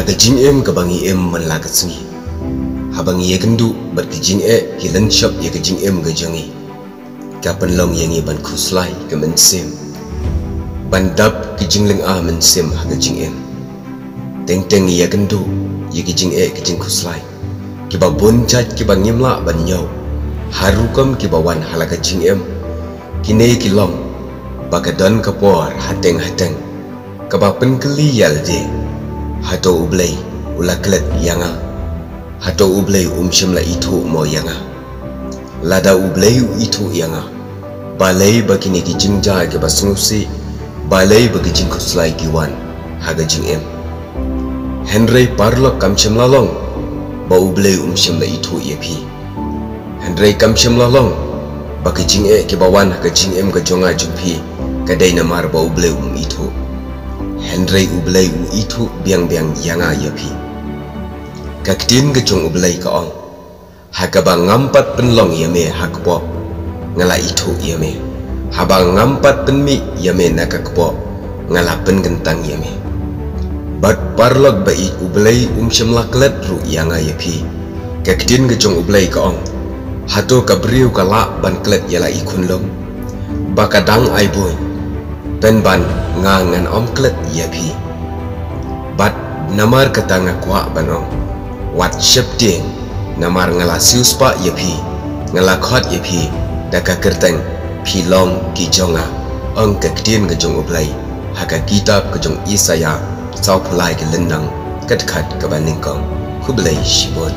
haga jing em ka bangi em man la ka singi habangi ye kendu bat ki jing hilan shop ye ka jing em ga jangi ka pan long yangi ban khuslai ka men sem ban dap ki jing leng a men sem haga jing em teng teng ye kendu ye ki jing ki jing khuslai ki ba bon chat ki ba ngimla ban nyau harukam ki ba wan halaka jing em ki ne ki long ba ka don ka por hateng ka ba pen kli yal je hato ublay ulaklet yanga hato ublay shimla itu mo yanga lada ublay itu yanga balay bakini ki jingja ke basnusi balay bagi jing khuslai giwan haga jing em Henry parlok kam shimla long ba ublay shimla itu yepi Henry kam shimla long bagi jing ke bawan haga jing em ga jonga jumpi kadai namar ba ublay itu Henry ublay itu biang yanga yapi kaktin gejong ublay ka ong hakaba ngampat penlong yame hakpo ngala itu yame haba ngampat penmi yame nakakpo ngala pengentang yame bat parlog ba ublay shimlaklet ru yanga yapi kaktin gejong ublay ka ong hato kabriu kala ban klet yala ikunlong bakadang aiboy penban ngan klet yapi bat namar katanga kwa banong wat shepting namar ngala siuspa yapi ngala khot yapi daka kerteng pilong kijonga ong kaktin gejong ublay haka kitab gejong isaya sau pulai ke lendang kat kabaningkong kublay shibon